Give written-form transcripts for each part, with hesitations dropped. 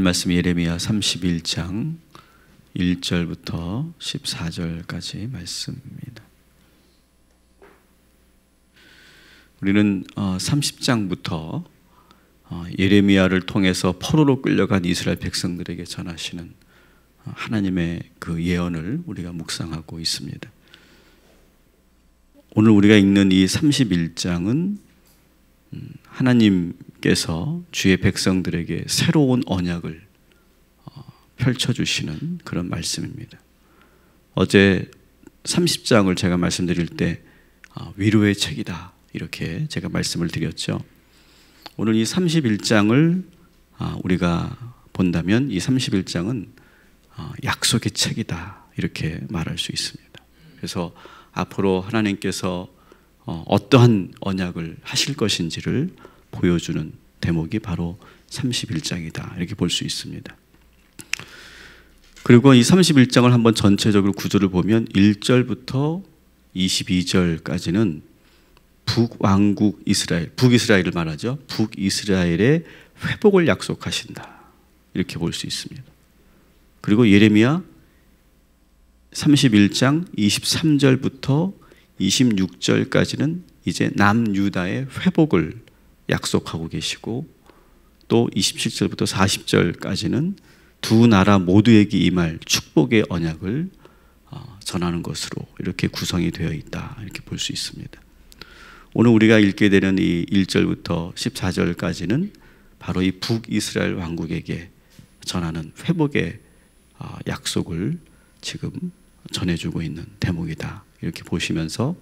말씀 예레미야 31장 1절부터 14절까지 말씀입니다. 우리는 30장부터 예레미야를 통해서 포로로 끌려간 이스라엘 백성들에게 전하시는 하나님의 그 예언을 우리가 묵상하고 있습니다. 오늘 우리가 읽는 이 31장은 하나님께서 주의 백성들에게 새로운 언약을 펼쳐주시는 그런 말씀입니다. 어제 30장을 제가 말씀드릴 때 위로의 책이다 이렇게 제가 말씀을 드렸죠. 오늘 이 31장을 우리가 본다면 이 31장은 약속의 책이다 이렇게 말할 수 있습니다. 그래서 앞으로 하나님께서 어떠한 언약을 하실 것인지를 보여주는 대목이 바로 31장이다 이렇게 볼 수 있습니다. 그리고 이 31장을 한번 전체적으로 구조를 보면 1절부터 22절까지는 북왕국 이스라엘, 북이스라엘을 말하죠. 북이스라엘의 회복을 약속하신다 이렇게 볼 수 있습니다. 그리고 예레미야 31장 23절부터 26절까지는 이제 남유다의 회복을 약속하고 계시고, 또 27절부터 40절까지는 두 나라 모두에게 임할 축복의 언약을 전하는 것으로 이렇게 구성이 되어 있다 이렇게 볼 수 있습니다. 오늘 우리가 읽게 되는 이 1절부터 14절까지는 바로 이 북이스라엘 왕국에게 전하는 회복의 약속을 지금 전해주고 있는 대목이다 이렇게 보시면서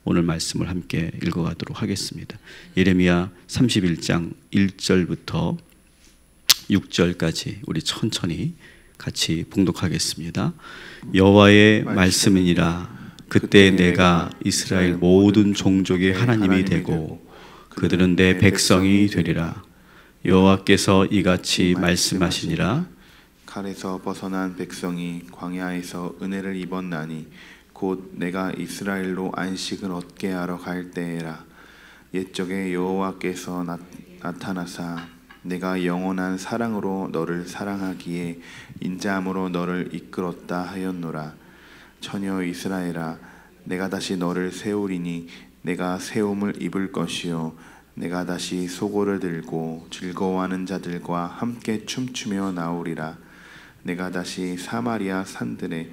오늘 말씀을 함께 읽어가도록 하겠습니다. 예레미야 31장 1절부터 6절까지 우리 천천히 같이 봉독하겠습니다. 여호와의 말씀이니라. 그때 내가 이스라엘 모든 종족의 하나님이 되고 그들은 내 백성이 되리라. 여호와께서 이같이 말씀하시니라. 칼에서 벗어난 백성이 광야에서 은혜를 입었나니 곧 내가 이스라엘로 안식을 얻게 하러 갈 때에라. 옛적에 여호와께서 나타나사 내가 영원한 사랑으로 너를 사랑하기에 인자함으로 너를 이끌었다 하였노라. 처녀 이스라엘아, 내가 다시 너를 세우리니 내가 세움을 입을 것이요 내가 다시 소고를 들고 즐거워하는 자들과 함께 춤추며 나오리라. 내가 다시 사마리아 산들에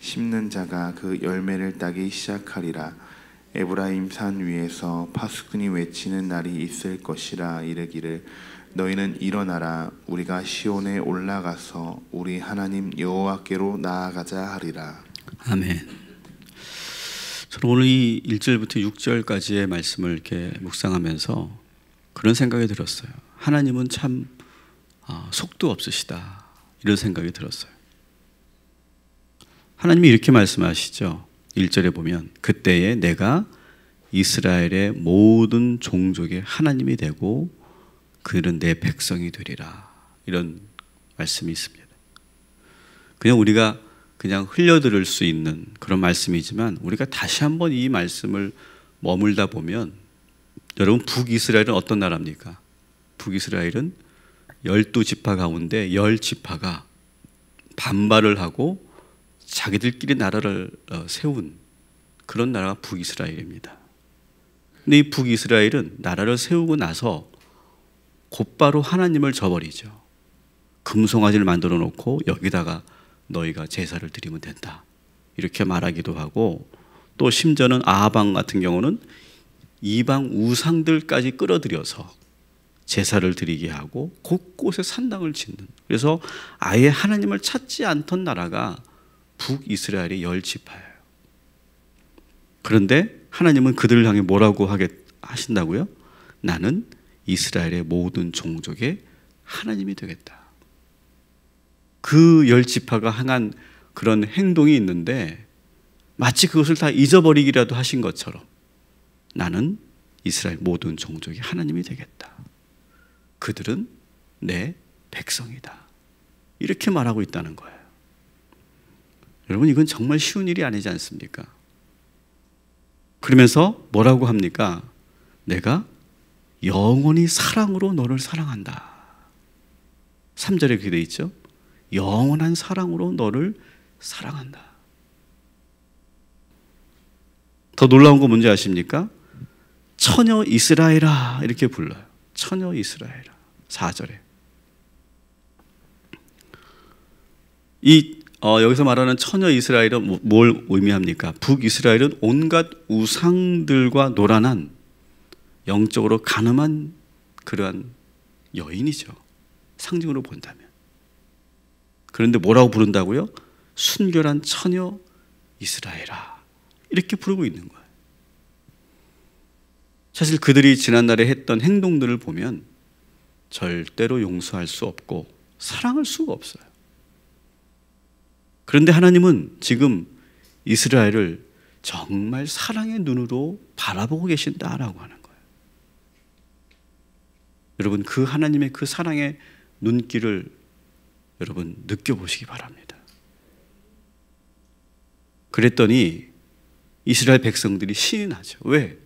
심는 자가 그 열매를 따기 시작하리라. 에브라임 산 위에서 파수꾼이 외치는 날이 있을 것이라. 이르기를 너희는 일어나라. 우리가 시온에 올라가서 우리 하나님 여호와께로 나아가자 하리라. 아멘. 저는 오늘 이 1절부터 6절까지의 말씀을 이렇게 묵상하면서 그런 생각이 들었어요. 하나님은 참 속도 없으시다 이런 생각이 들었어요. 하나님이 이렇게 말씀하시죠. 1절에 보면 그때에 내가 이스라엘의 모든 종족의 하나님이 되고 그들은 내 백성이 되리라 이런 말씀이 있습니다. 그냥 우리가 그냥 흘려들을 수 있는 그런 말씀이지만 우리가 다시 한번 이 말씀을 머물다 보면, 여러분 북이스라엘은 어떤 나라입니까? 북이스라엘은 12지파 가운데 10지파가 반발을 하고 자기들끼리 나라를 세운 그런 나라가 북이스라엘입니다. 근데 이 북이스라엘은 나라를 세우고 나서 곧바로 하나님을 저버리죠. 금송아지를 만들어 놓고 여기다가 너희가 제사를 드리면 된다 이렇게 말하기도 하고, 또 심지어는 아방 같은 경우는 이방 우상들까지 끌어들여서 제사를 드리게 하고 곳곳에 산당을 짓는, 그래서 아예 하나님을 찾지 않던 나라가 북이스라엘의 10지파예요. 그런데 하나님은 그들을 향해 뭐라고 하신다고요? 나는 이스라엘의 모든 종족의 하나님이 되겠다. 그 10지파가 행한 그런 행동이 있는데 마치 그것을 다 잊어버리기라도 하신 것처럼 나는 이스라엘 모든 종족의 하나님이 되겠다. 그들은 내 백성이다. 이렇게 말하고 있다는 거예요. 여러분, 이건 정말 쉬운 일이 아니지 않습니까? 그러면서 뭐라고 합니까? 내가 영원히 사랑으로 너를 사랑한다 3절에 그렇게 돼 있죠. 영원한 사랑으로 너를 사랑한다. 더 놀라운 거 뭔지 아십니까? 처녀 이스라엘아 이렇게 불러요. 처녀 이스라엘아. 4절에. 여기서 말하는 처녀 이스라엘은 뭘 의미합니까? 북이스라엘은 온갖 우상들과 노란한 영적으로 가늠한 그러한 여인이죠. 상징으로 본다면. 그런데 뭐라고 부른다고요? 순결한 처녀 이스라엘아. 이렇게 부르고 있는 거예요. 사실 그들이 지난날에 했던 행동들을 보면 절대로 용서할 수 없고 사랑할 수가 없어요. 그런데 하나님은 지금 이스라엘을 정말 사랑의 눈으로 바라보고 계신다라고 하는 거예요. 여러분, 그 하나님의 그 사랑의 눈길을 여러분 느껴보시기 바랍니다. 그랬더니 이스라엘 백성들이 신이 나죠. 왜?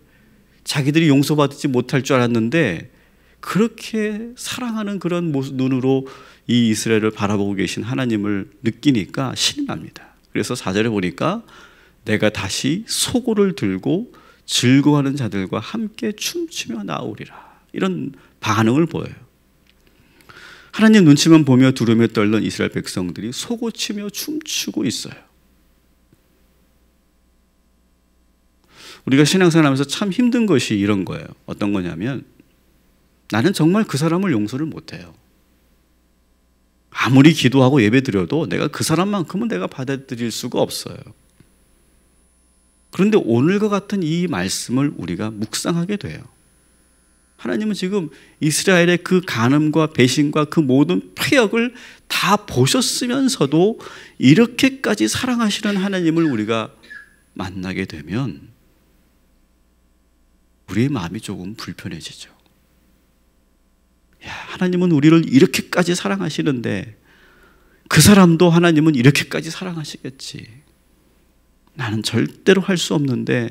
자기들이 용서받지 못할 줄 알았는데 그렇게 사랑하는 그런 눈으로 이 이스라엘을 바라보고 계신 하나님을 느끼니까 신이 납니다. 그래서 4절에 보니까 내가 다시 소고를 들고 즐거워하는 자들과 함께 춤추며 나오리라. 이런 반응을 보여요. 하나님 눈치만 보며 두려움에 떨던 이스라엘 백성들이 소고치며 춤추고 있어요. 우리가 신앙생활하면서 참 힘든 것이 이런 거예요. 어떤 거냐면 나는 정말 그 사람을 용서를 못해요. 아무리 기도하고 예배드려도 내가 그 사람만큼은 내가 받아들일 수가 없어요. 그런데 오늘과 같은 이 말씀을 우리가 묵상하게 돼요. 하나님은 지금 이스라엘의 그 간음과 배신과 그 모든 폐역을 다 보셨으면서도 이렇게까지 사랑하시는 하나님을 우리가 만나게 되면 우리의 마음이 조금 불편해지죠. 야, 하나님은 우리를 이렇게까지 사랑하시는데 그 사람도 하나님은 이렇게까지 사랑하시겠지. 나는 절대로 할 수 없는데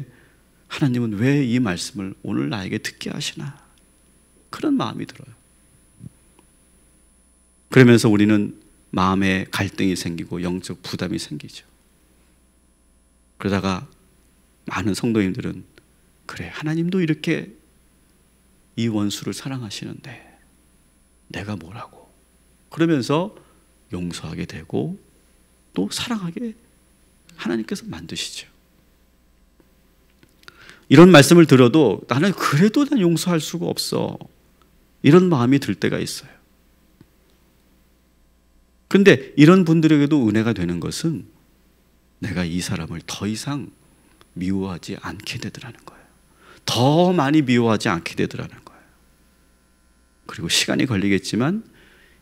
하나님은 왜 이 말씀을 오늘 나에게 듣게 하시나. 그런 마음이 들어요. 그러면서 우리는 마음에 갈등이 생기고 영적 부담이 생기죠. 그러다가 많은 성도님들은 그래, 하나님도 이렇게 이 원수를 사랑하시는데 내가 뭐라고. 그러면서 용서하게 되고 또 사랑하게 하나님께서 만드시죠. 이런 말씀을 들어도 나는 그래도 난 용서할 수가 없어. 이런 마음이 들 때가 있어요. 그런데 이런 분들에게도 은혜가 되는 것은 내가 이 사람을 더 이상 미워하지 않게 되더라는 거예요. 더 많이 미워하지 않게 되더라는 거예요. 그리고 시간이 걸리겠지만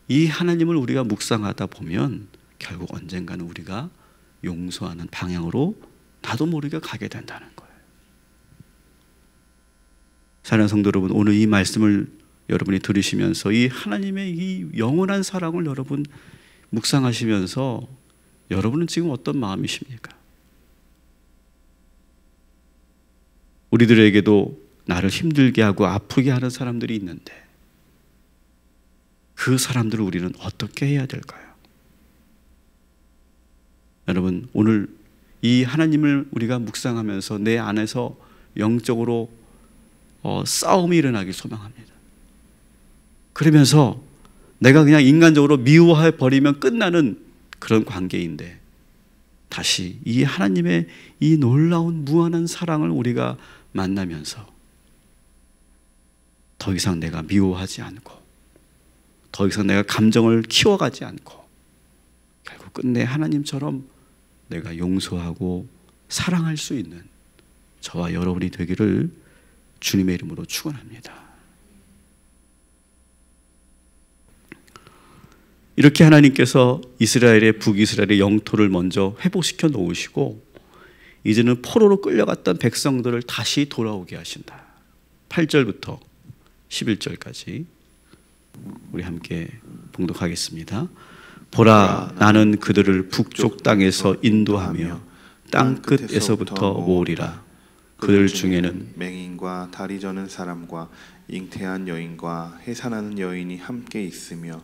이 하나님을 우리가 묵상하다 보면 결국 언젠가는 우리가 용서하는 방향으로 나도 모르게 가게 된다는 거예요. 사랑하는 성도 여러분, 오늘 이 말씀을 여러분이 들으시면서 이 하나님의 이 영원한 사랑을 여러분 묵상하시면서 여러분은 지금 어떤 마음이십니까? 우리들에게도 나를 힘들게 하고 아프게 하는 사람들이 있는데 그 사람들을 우리는 어떻게 해야 될까요? 여러분, 오늘 이 하나님을 우리가 묵상하면서 내 안에서 영적으로 싸움이 일어나길 소망합니다. 그러면서 내가 그냥 인간적으로 미워해 버리면 끝나는 그런 관계인데 다시 이 하나님의 이 놀라운 무한한 사랑을 우리가 만나면서 더 이상 내가 미워하지 않고 더 이상 내가 감정을 키워가지 않고 결국 끝내 하나님처럼 내가 용서하고 사랑할 수 있는 저와 여러분이 되기를 주님의 이름으로 축원합니다. 이렇게 하나님께서 이스라엘의 북이스라엘의 영토를 먼저 회복시켜 놓으시고 이제는 포로로 끌려갔던 백성들을 다시 돌아오게 하신다. 8절부터 11절까지 우리 함께 봉독하겠습니다. 보라, 나는 그들을 북쪽 땅에서 인도하며 땅 끝에서부터 모으리라. 그들 중에는 맹인과 다리 저는 사람과 잉태한 여인과 해산하는 여인이 함께 있으며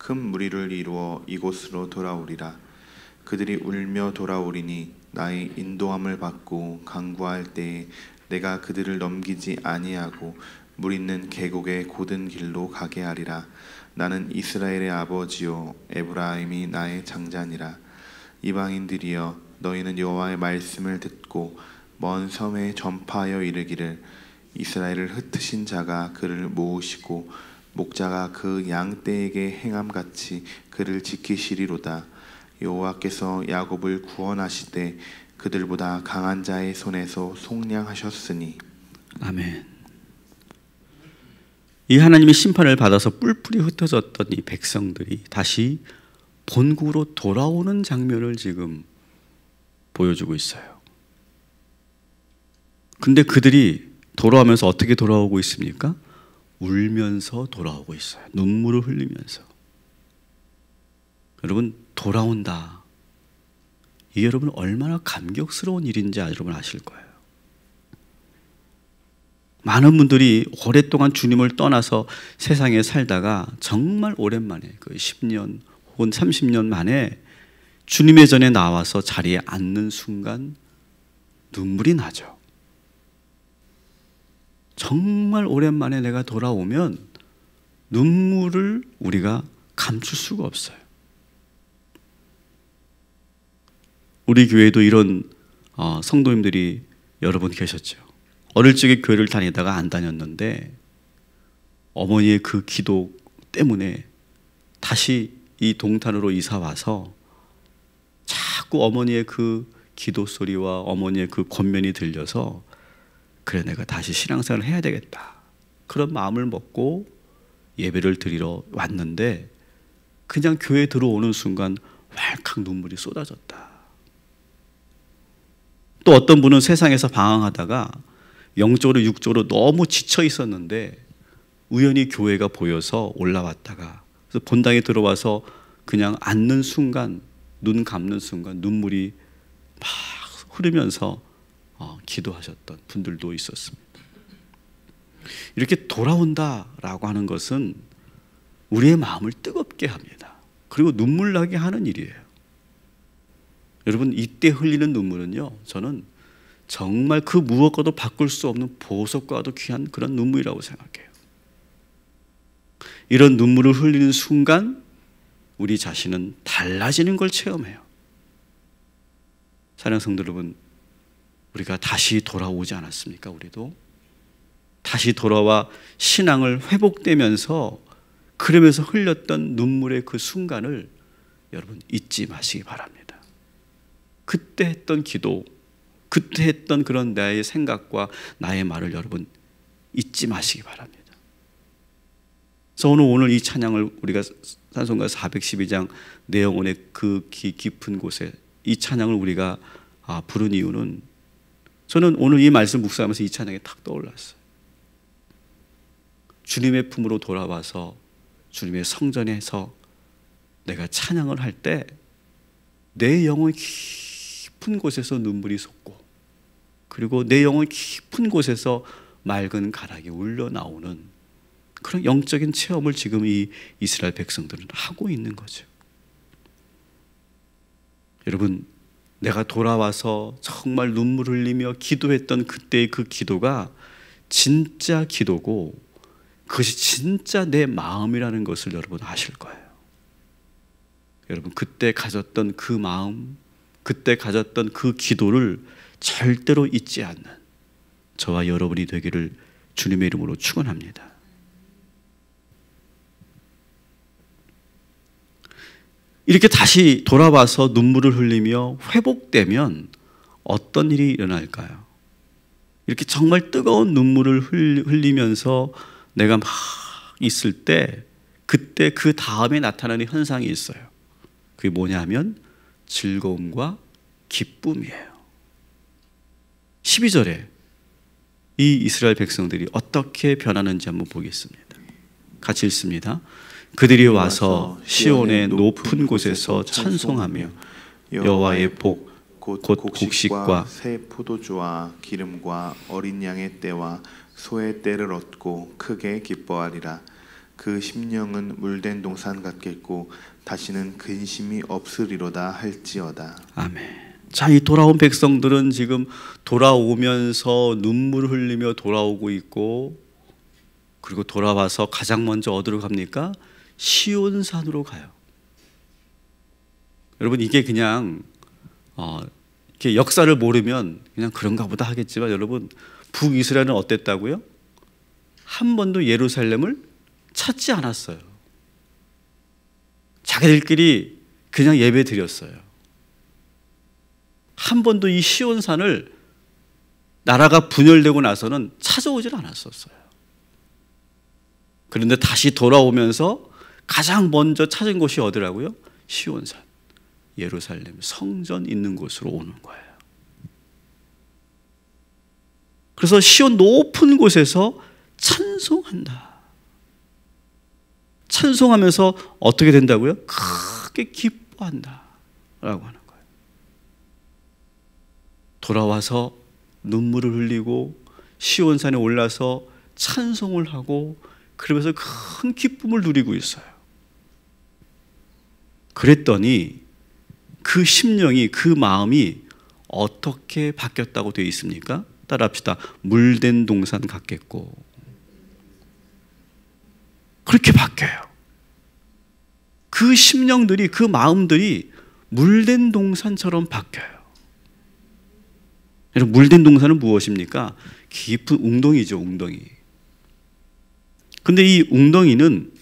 큰 무리를 이루어 이곳으로 돌아오리라. 그들이 울며 돌아오리니 나의 인도함을 받고 강구할 때에 내가 그들을 넘기지 아니하고 물 있는 계곡의 곧은 길로 가게 하리라. 나는 이스라엘의 아버지요 에브라임이 나의 장자니라. 이방인들이여 너희는 여호와의 말씀을 듣고 먼 섬에 전파하여 이르기를 이스라엘을 흩으신 자가 그를 모으시고 목자가 그 양떼에게 행함같이 그를 지키시리로다. 여호와께서 야곱을 구원하시되 그들보다 강한 자의 손에서 속량하셨으니. 아멘. 이 하나님의 심판을 받아서 뿔뿔이 흩어졌던 이 백성들이 다시 본국으로 돌아오는 장면을 지금 보여주고 있어요. 근데 그들이 돌아오면서 어떻게 돌아오고 있습니까? 울면서 돌아오고 있어요. 눈물을 흘리면서. 여러분, 돌아온다. 이게 여러분 얼마나 감격스러운 일인지 여러분 아실 거예요. 많은 분들이 오랫동안 주님을 떠나서 세상에 살다가 정말 오랜만에 그 10년 혹은 30년 만에 주님의 전에 나와서 자리에 앉는 순간 눈물이 나죠. 정말 오랜만에 내가 돌아오면 눈물을 우리가 감출 수가 없어요. 우리 교회도 이런 성도님들이 여러 분 계셨죠. 어릴 적에 교회를 다니다가 안 다녔는데 어머니의 그 기도 때문에 다시 이 동탄으로 이사 와서 자꾸 어머니의 그 기도 소리와 어머니의 그 권면이 들려서 그래 내가 다시 신앙생활을 해야 되겠다 그런 마음을 먹고 예배를 드리러 왔는데 그냥 교회에 들어오는 순간 왈칵 눈물이 쏟아졌다. 또 어떤 분은 세상에서 방황하다가 영적으로 육적으로 너무 지쳐 있었는데 우연히 교회가 보여서 올라왔다가 그래서 본당에 들어와서 그냥 앉는 순간 눈 감는 순간 눈물이 막 흐르면서 기도하셨던 분들도 있었습니다. 이렇게 돌아온다라고 하는 것은 우리의 마음을 뜨겁게 합니다. 그리고 눈물 나게 하는 일이에요. 여러분 이때 흘리는 눈물은요 저는 정말 그 무엇과도 바꿀 수 없는 보석과도 귀한 그런 눈물이라고 생각해요. 이런 눈물을 흘리는 순간 우리 자신은 달라지는 걸 체험해요. 사랑하는 성도 여러분, 우리가 다시 돌아오지 않았습니까? 우리도 다시 돌아와 신앙을 회복되면서 그러면서 흘렸던 눈물의 그 순간을 여러분 잊지 마시기 바랍니다. 그때 했던 기도, 그때 했던 그런 나의 생각과 나의 말을 여러분 잊지 마시기 바랍니다. 그래서 오늘 이 찬양을 우리가 찬송가 412장 내 영혼의 그 깊은 곳에 이 찬양을 우리가 부른 이유는 저는 오늘 이 말씀 묵상하면서 이 찬양이 탁 떠올랐어요. 주님의 품으로 돌아와서 주님의 성전에서 내가 찬양을 할 때 내 영혼 깊은 곳에서 눈물이 솟고 그리고 내 영혼 깊은 곳에서 맑은 가락이 울려나오는 그런 영적인 체험을 지금 이 이스라엘 백성들은 하고 있는 거죠. 여러분 내가 돌아와서 정말 눈물 흘리며 기도했던 그때의 그 기도가 진짜 기도고 그것이 진짜 내 마음이라는 것을 여러분 아실 거예요. 여러분 그때 가졌던 그 마음, 그때 가졌던 그 기도를 절대로 잊지 않는 저와 여러분이 되기를 주님의 이름으로 축원합니다. 이렇게 다시 돌아와서 눈물을 흘리며 회복되면 어떤 일이 일어날까요? 이렇게 정말 뜨거운 눈물을 흘리면서 내가 막 있을 때 그때 그 다음에 나타나는 현상이 있어요. 그게 뭐냐면 즐거움과 기쁨이에요. 12절에 이 이스라엘 백성들이 어떻게 변하는지 한번 보겠습니다. 같이 읽습니다. 그들이 와서 시온의 높은 곳에서 찬송하며 여호와의 복 곧 곡식과 새 포도주와 기름과 어린 양의 떼와 소의 떼를 얻고 크게 기뻐하리라. 그 심령은 물된 동산 같겠고 다시는 근심이 없으리로다 할지어다. 아멘. 자, 이 돌아온 백성들은 지금 돌아오면서 눈물을 흘리며 돌아오고 있고, 그리고 돌아와서 가장 먼저 어디로 갑니까? 시온산으로 가요. 여러분, 이게 그냥 이렇게 역사를 모르면 그냥 그런가 보다 하겠지만, 여러분, 북이스라엘은 어땠다고요? 한 번도 예루살렘을 찾지 않았어요. 자기들끼리 그냥 예배 드렸어요. 한 번도 이 시온산을 나라가 분열되고 나서는 찾아오질 않았었어요. 그런데 다시 돌아오면서 가장 먼저 찾은 곳이 어디라고요? 시온산, 예루살렘 성전 있는 곳으로 오는 거예요. 그래서 시온 높은 곳에서 찬송한다. 찬송하면서 어떻게 된다고요? 크게 기뻐한다 라고 하는 거예요. 돌아와서 눈물을 흘리고 시온산에 올라서 찬송을 하고, 그러면서 큰 기쁨을 누리고 있어요. 그랬더니 그 심령이, 그 마음이 어떻게 바뀌었다고 되어 있습니까? 따라합시다. 물된 동산 같겠고. 그렇게 바뀌어요. 그 심령들이, 그 마음들이 물된 동산처럼 바뀌어요. 여러분, 물된 동산은 무엇입니까? 깊은 웅덩이죠, 웅덩이. 근데 이 웅덩이는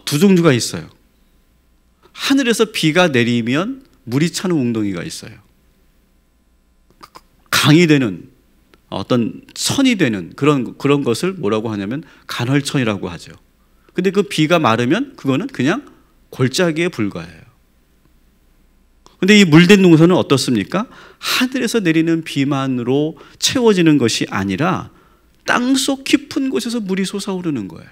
두 종류가 있어요. 하늘에서 비가 내리면 물이 차는 웅덩이가 있어요. 강이 되는, 어떤 천이 되는 그런 것을 뭐라고 하냐면 간헐천이라고 하죠. 근데 그 비가 마르면 그거는 그냥 골짜기에 불과해요. 근데 이 물된 동산은 어떻습니까? 하늘에서 내리는 비만으로 채워지는 것이 아니라 땅속 깊은 곳에서 물이 솟아오르는 거예요.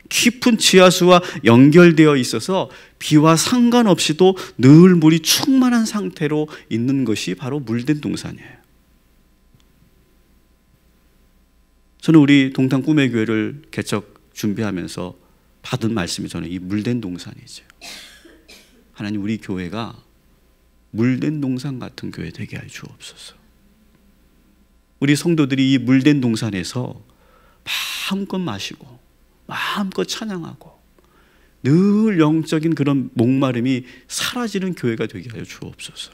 깊은 지하수와 연결되어 있어서 비와 상관없이도 늘 물이 충만한 상태로 있는 것이 바로 물된 동산이에요. 저는 우리 동탄 꿈의 교회를 개척 준비하면서 받은 말씀이 저는 이 물된 동산이죠. 하나님, 우리 교회가 물된 동산 같은 교회 되게 하여 주옵소서. 우리 성도들이 이 물된 동산에서 마음껏 마시고 마음껏 찬양하고 늘 영적인 그런 목마름이 사라지는 교회가 되게 하여 주옵소서.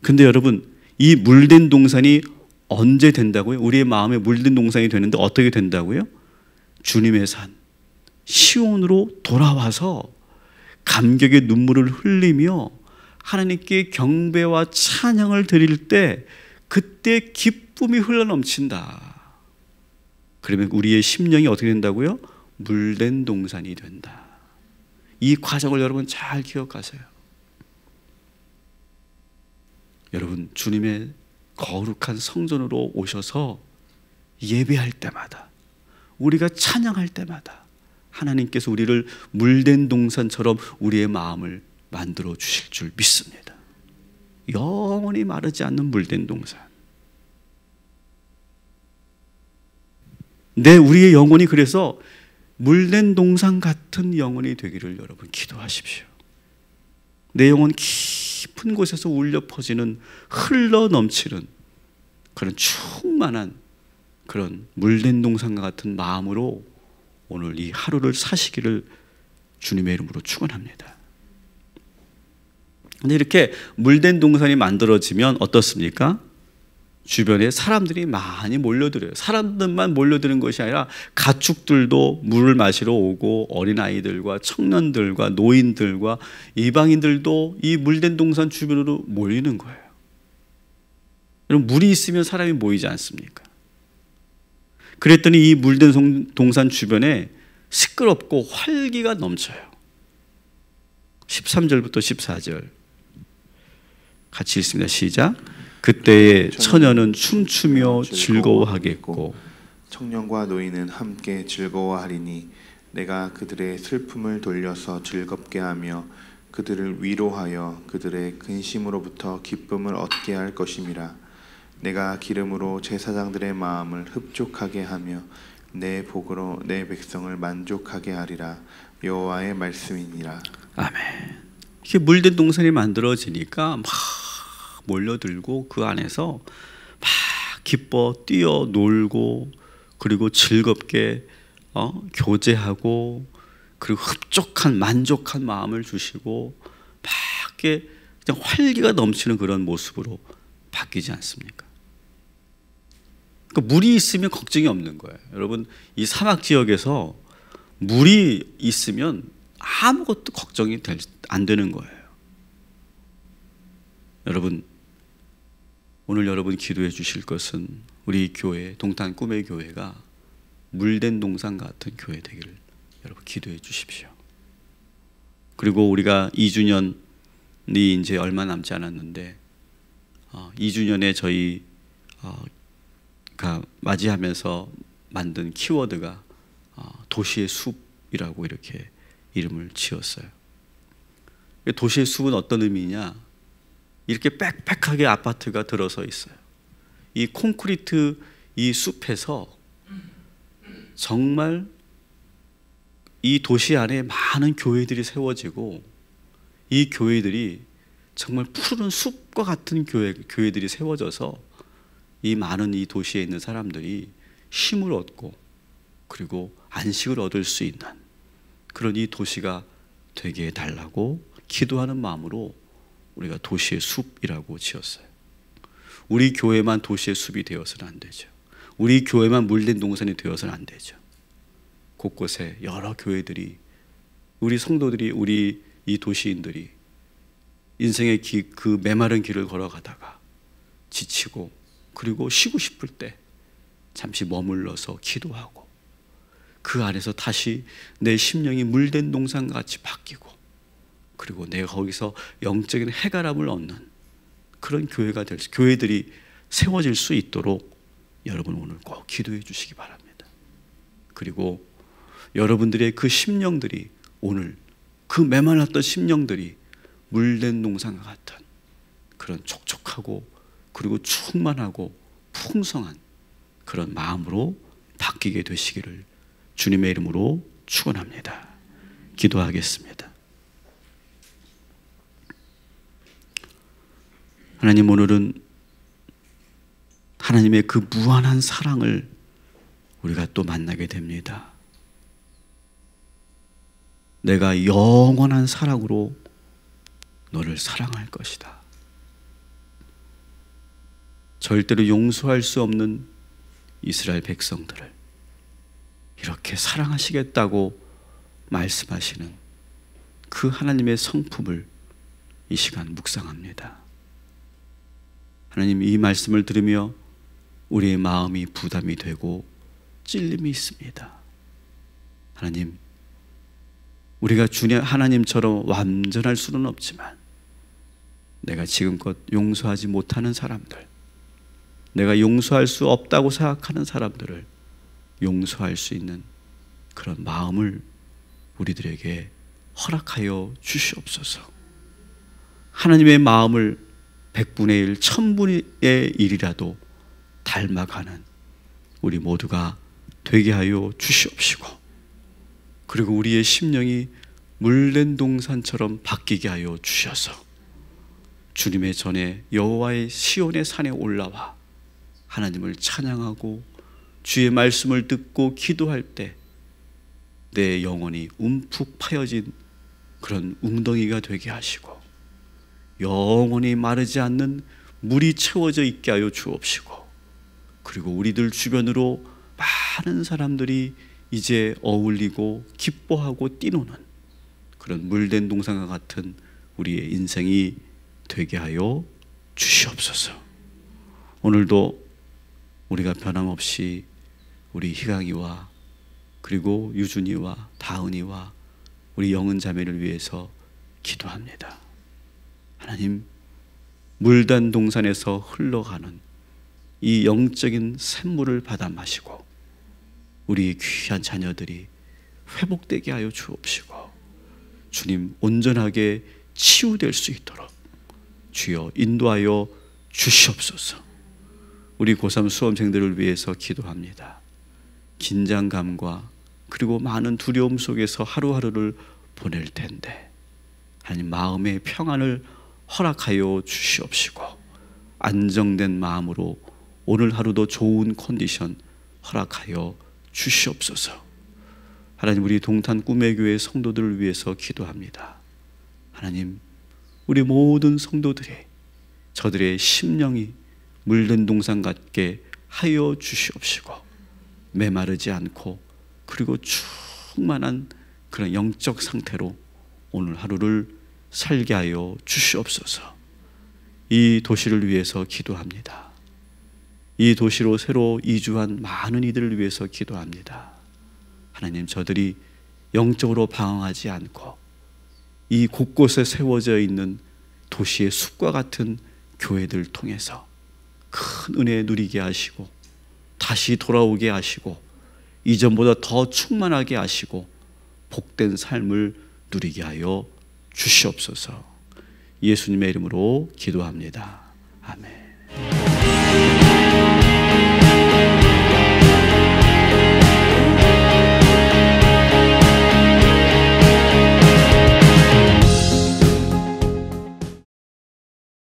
근데 여러분, 이 물된 동산이 언제 된다고요? 우리의 마음에 물든 동산이 되는데 어떻게 된다고요? 주님의 산 시온으로 돌아와서 감격의 눈물을 흘리며 하나님께 경배와 찬양을 드릴 때 그때 기쁨이 흘러넘친다. 그러면 우리의 심령이 어떻게 된다고요? 물된 동산이 된다. 이 과정을 여러분 잘 기억하세요. 여러분, 주님의 거룩한 성전으로 오셔서 예배할 때마다, 우리가 찬양할 때마다 하나님께서 우리를 물된 동산처럼 우리의 마음을 만들어 주실 줄 믿습니다. 영원히 마르지 않는 물된 동산. 우리의 영혼이 그래서 물된 동산 같은 영혼이 되기를 여러분 기도하십시오. 내 영혼 깊은 곳에서 울려 퍼지는, 흘러 넘치는 그런 충만한 그런 물된 동산과 같은 마음으로 오늘 이 하루를 사시기를 주님의 이름으로 축원합니다. 근데 이렇게 물된 동산이 만들어지면 어떻습니까? 주변에 사람들이 많이 몰려들어요. 사람들만 몰려드는 것이 아니라 가축들도 물을 마시러 오고, 어린아이들과 청년들과 노인들과 이방인들도 이 물된 동산 주변으로 몰리는 거예요. 여러분, 물이 있으면 사람이 모이지 않습니까? 그랬더니 이 물된 동산 주변에 시끄럽고 활기가 넘쳐요. 13절부터 14절 같이 읽습니다. 시작. 그때의 처녀는 춤추며 즐거워하겠고 청년과 노인은 함께 즐거워하리니 내가 그들의 슬픔을 돌려서 즐겁게 하며 그들을 위로하여 그들의 근심으로부터 기쁨을 얻게 할 것임이라. 내가 기름으로 제사장들의 마음을 흡족하게 하며 내 복으로 내 백성을 만족하게 하리라. 여호와의 말씀이니라. 아멘. 이렇게 물된 동산이 만들어지니까 막 몰려들고 그 안에서 막 기뻐 뛰어 놀고 그리고 즐겁게 교제하고 그리고 흡족한 만족한 마음을 주시고 막 이렇게 그냥 활기가 넘치는 그런 모습으로 바뀌지 않습니까? 그러니까 물이 있으면 걱정이 없는 거예요. 여러분, 이 사막 지역에서 물이 있으면 아무것도 걱정이 안 되는 거예요. 여러분, 오늘 여러분 기도해 주실 것은 우리 교회, 동탄 꿈의 교회가 물된 동산 같은 교회 되기를 여러분 기도해 주십시오. 그리고 우리가 2주년이 이제 얼마 남지 않았는데 2주년에 저희가 맞이하면서 만든 키워드가 도시의 숲이라고 이렇게 이름을 지었어요. 도시의 숲은 어떤 의미냐? 이렇게 빽빽하게 아파트가 들어서 있어요. 이 콘크리트 이 숲에서 정말 이 도시 안에 많은 교회들이 세워지고 이 교회들이 정말 푸른 숲과 같은 교회들이 세워져서 이 많은 이 도시에 있는 사람들이 힘을 얻고 그리고 안식을 얻을 수 있는 그런 이 도시가 되게 해달라고 기도하는 마음으로 우리가 도시의 숲이라고 지었어요. 우리 교회만 도시의 숲이 되어서는 안 되죠. 우리 교회만 물된 동산이 되어서는 안 되죠. 곳곳에 여러 교회들이 우리 성도들이 우리 이 도시인들이 인생의 그 메마른 길을 걸어가다가 지치고 그리고 쉬고 싶을 때 잠시 머물러서 기도하고 그 안에서 다시 내 심령이 물된 동산같이 바뀌고 그리고 내가 거기서 영적인 해가람을 얻는 그런 교회들이 세워질 수 있도록 여러분 오늘 꼭 기도해 주시기 바랍니다. 그리고 여러분들의 그 심령들이 오늘 그 메말랐던 심령들이 물된 동산과 같은 그런 촉촉하고 그리고 충만하고 풍성한 그런 마음으로 바뀌게 되시기를 주님의 이름으로 축원합니다. 기도하겠습니다. 하나님, 오늘은 하나님의 그 무한한 사랑을 우리가 또 만나게 됩니다. 내가 영원한 사랑으로 너를 사랑할 것이다. 절대로 용서할 수 없는 이스라엘 백성들을 이렇게 사랑하시겠다고 말씀하시는 그 하나님의 성품을 이 시간 묵상합니다. 하나님, 이 말씀을 들으며 우리의 마음이 부담이 되고 찔림이 있습니다. 하나님, 우리가 주님 하나님처럼 완전할 수는 없지만 내가 지금껏 용서하지 못하는 사람들, 내가 용서할 수 없다고 생각하는 사람들을 용서할 수 있는 그런 마음을 우리들에게 허락하여 주시옵소서. 하나님의 마음을 100분의 1, 1000분의 1이라도 닮아가는 우리 모두가 되게 하여 주시옵시고, 그리고 우리의 심령이 물된 동산처럼 바뀌게 하여 주셔서 주님의 전에 여호와의 시온의 산에 올라와 하나님을 찬양하고 주의 말씀을 듣고 기도할 때 내 영혼이 움푹 파여진 그런 웅덩이가 되게 하시고 영원히 마르지 않는 물이 채워져 있게 하여 주옵시고, 그리고 우리들 주변으로 많은 사람들이 이제 어울리고 기뻐하고 뛰노는 그런 물된 동산과 같은 우리의 인생이 되게 하여 주시옵소서. 오늘도 우리가 변함없이 우리 희강이와 그리고 유준이와 다은이와 우리 영은 자매를 위해서 기도합니다. 하나님, 물단 동산에서 흘러가는 이 영적인 샘물을 받아 마시고 우리 귀한 자녀들이 회복되게 하여 주옵시고 주님, 온전하게 치유될 수 있도록 주여 인도하여 주시옵소서. 우리 고3 수험생들을 위해서 기도합니다. 긴장감과 그리고 많은 두려움 속에서 하루하루를 보낼 텐데 하나님 마음의 평안을 허락하여 주시옵시고 안정된 마음으로 오늘 하루도 좋은 컨디션 허락하여 주시옵소서. 하나님, 우리 동탄 꿈의 교회 성도들을 위해서 기도합니다. 하나님, 우리 모든 성도들이 저들의 심령이 물든 동산 같게 하여 주시옵시고 메마르지 않고 그리고 충만한 그런 영적 상태로 오늘 하루를 살게 하여 주시옵소서. 이 도시를 위해서 기도합니다. 이 도시로 새로 이주한 많은 이들을 위해서 기도합니다. 하나님, 저들이 영적으로 방황하지 않고 이 곳곳에 세워져 있는 도시의 숲과 같은 교회들 통해서 큰 은혜 누리게 하시고 다시 돌아오게 하시고 이전보다 더 충만하게 하시고 복된 삶을 누리게 하여 주시옵소서. 예수님의 이름으로 기도합니다. 아멘.